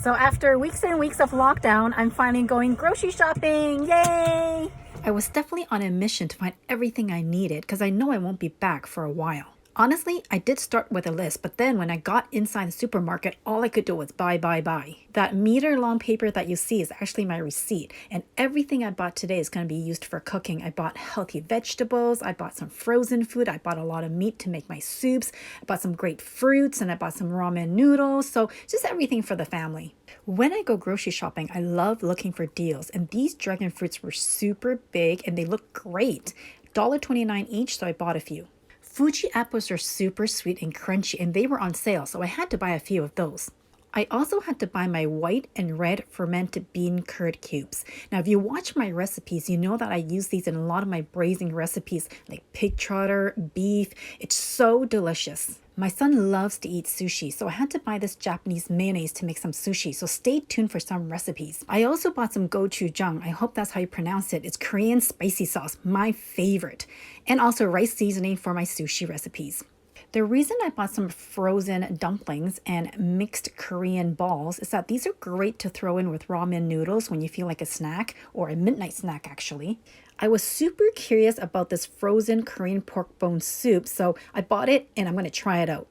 So after weeks and weeks of lockdown, I'm finally going grocery shopping. Yay! I was definitely on a mission to find everything I needed because I know I won't be back for a while. Honestly, I did start with a list, but then when I got inside the supermarket, all I could do was buy, buy, buy. That meter-long paper that you see is actually my receipt, and everything I bought today is going to be used for cooking. I bought healthy vegetables, I bought some frozen food, I bought a lot of meat to make my soups, I bought some great fruits, and I bought some ramen noodles, so just everything for the family. When I go grocery shopping, I love looking for deals, and these dragon fruits were super big and they look great. $1.29 each, so I bought a few. Fuji apples are super sweet and crunchy, and they were on sale, so I had to buy a few of those. I also had to buy my white and red fermented bean curd cubes. Now, if you watch my recipes, you know that I use these in a lot of my braising recipes, like pig trotter, beef. It's so delicious. My son loves to eat sushi, so I had to buy this Japanese mayonnaise to make some sushi, so stay tuned for some recipes. I also bought some gochujang. I hope that's how you pronounce it. It's Korean spicy sauce, my favorite. And also rice seasoning for my sushi recipes. The reason I bought some frozen dumplings and mixed Korean balls is that these are great to throw in with ramen noodles when you feel like a snack, or a midnight snack actually. I was super curious about this frozen Korean pork bone soup, so I bought it and I'm going to try it out.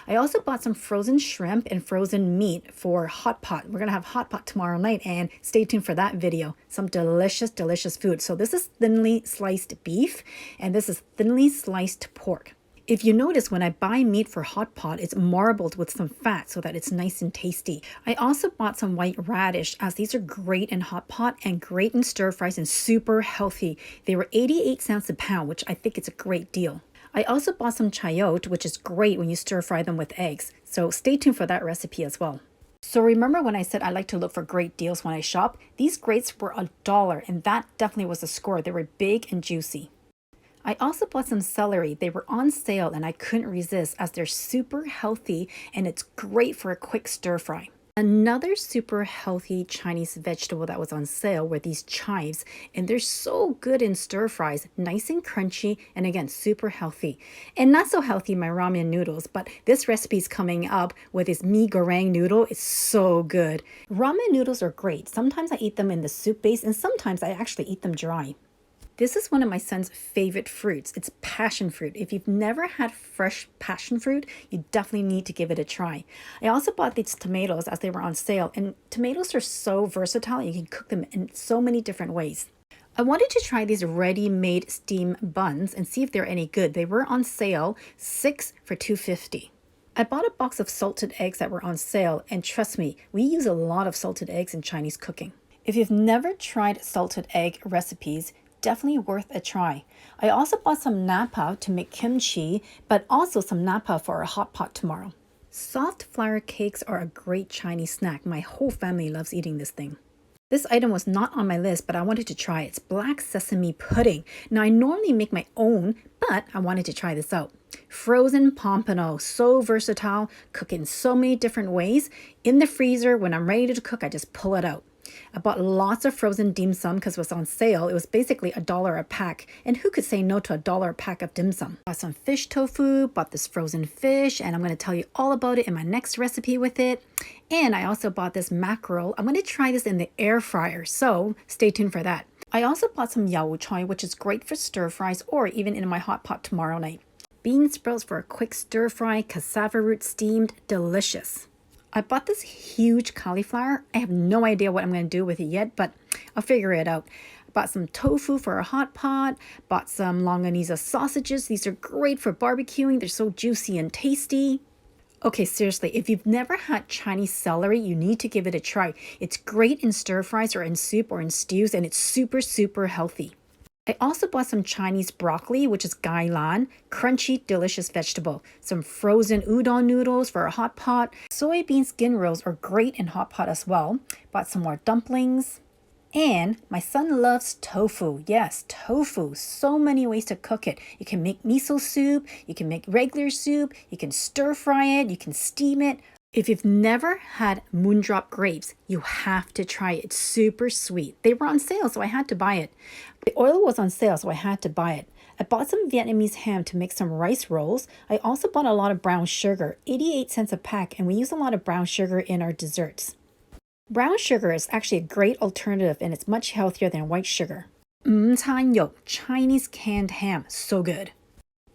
I also bought some frozen shrimp and frozen meat for hot pot. We're going to have hot pot tomorrow night, and stay tuned for that video. Some delicious, delicious food. So this is thinly sliced beef and this is thinly sliced pork. If you notice, when I buy meat for hot pot, it's marbled with some fat so that it's nice and tasty. I also bought some white radish, as these are great in hot pot and great in stir fries and super healthy. They were 88 cents a pound, which I think is a great deal. I also bought some chayote, which is great when you stir fry them with eggs. So stay tuned for that recipe as well. So remember when I said I like to look for great deals when I shop? These grapes were $1, and that definitely was a score. They were big and juicy. I also bought some celery. They were on sale and I couldn't resist, as they're super healthy and it's great for a quick stir fry. Another super healthy Chinese vegetable that was on sale were these chives, and they're so good in stir fries, nice and crunchy, and again, super healthy. And not so healthy, my ramen noodles, but this recipe is coming up with this mee goreng noodle. It's so good. Ramen noodles are great. Sometimes I eat them in the soup base, and sometimes I actually eat them dry. This is one of my son's favorite fruits. It's passion fruit. If you've never had fresh passion fruit, you definitely need to give it a try. I also bought these tomatoes as they were on sale, and tomatoes are so versatile. You can cook them in so many different ways. I wanted to try these ready-made steam buns and see if they're any good. They were on sale, 6 for $2.50. I bought a box of salted eggs that were on sale, and trust me, we use a lot of salted eggs in Chinese cooking. If you've never tried salted egg recipes, definitely worth a try. I also bought some napa to make kimchi, but also some napa for a hot pot tomorrow. Soft flour cakes are a great Chinese snack. My whole family loves eating this thing. This item was not on my list, but I wanted to try it. It's black sesame pudding. Now, I normally make my own, but I wanted to try this out. Frozen pompano, so versatile, cook in so many different ways. In the freezer, when I'm ready to cook, I just pull it out. I bought lots of frozen dim sum because it was on sale. It was basically $1 a pack, and who could say no to $1 a pack of dim sum? Bought some fish tofu, bought this frozen fish, and I'm going to tell you all about it in my next recipe with it. And I also bought this mackerel. I'm going to try this in the air fryer, so stay tuned for that. I also bought some yao choy, which is great for stir fries or even in my hot pot tomorrow night. Bean sprouts for a quick stir fry, cassava root steamed, delicious. I bought this huge cauliflower. I have no idea what I'm going to do with it yet, but I'll figure it out. I bought some tofu for a hot pot, bought some longanisa sausages. These are great for barbecuing. They're so juicy and tasty. Okay, seriously, if you've never had Chinese celery, you need to give it a try. It's great in stir fries or in soup or in stews, and it's super, super healthy. I also bought some Chinese broccoli, which is gailan, crunchy, delicious vegetable. Some frozen udon noodles for a hot pot. Soybean skin rolls are great in hot pot as well. Bought some more dumplings. And my son loves tofu. Yes, tofu. So many ways to cook it. You can make miso soup, you can make regular soup, you can stir fry it, you can steam it. If you've never had moondrop grapes, you have to try it. It's super sweet. They were on sale, so I had to buy it. The oil was on sale, so I had to buy it. I bought some Vietnamese ham to make some rice rolls. I also bought a lot of brown sugar, 88 cents a pack, and we use a lot of brown sugar in our desserts. Brown sugar is actually a great alternative and it's much healthier than white sugar.餐肉, Chinese canned ham, so good.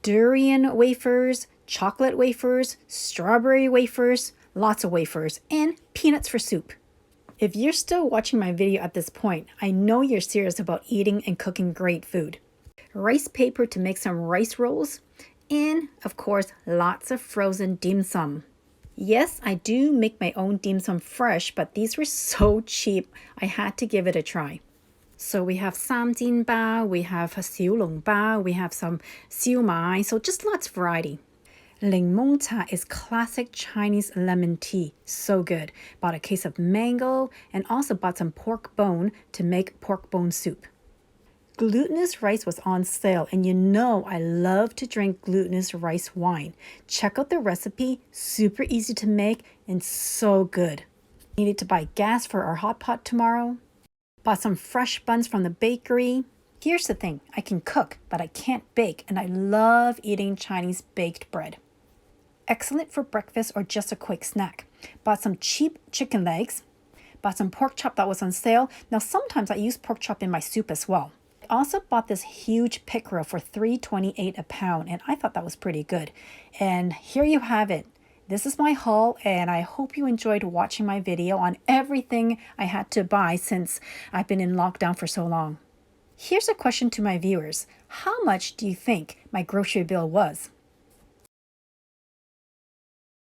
Durian wafers, chocolate wafers, strawberry wafers, lots of wafers, and peanuts for soup. If you're still watching my video at this point, I know you're serious about eating and cooking great food. Rice paper to make some rice rolls, and of course, lots of frozen dim sum. Yes, I do make my own dim sum fresh, but these were so cheap, I had to give it a try. So we have sam jin bao, we have xiu long bao, we have some siu mai, so just lots of variety. Ling mong cha is classic Chinese lemon tea, so good. Bought a case of mango and also bought some pork bone to make pork bone soup. Glutinous rice was on sale, and you know I love to drink glutinous rice wine. Check out the recipe, super easy to make and so good. Needed to buy gas for our hot pot tomorrow. Bought some fresh buns from the bakery. Here's the thing, I can cook, but I can't bake, and I love eating Chinese baked bread. Excellent for breakfast or just a quick snack. Bought some cheap chicken legs. Bought some pork chop that was on sale. Now sometimes I use pork chop in my soup as well. I also bought this huge pickerel for $3.28 a pound, and I thought that was pretty good. And here you have it. This is my haul, and I hope you enjoyed watching my video on everything I had to buy since I've been in lockdown for so long. Here's a question to my viewers. How much do you think my grocery bill was?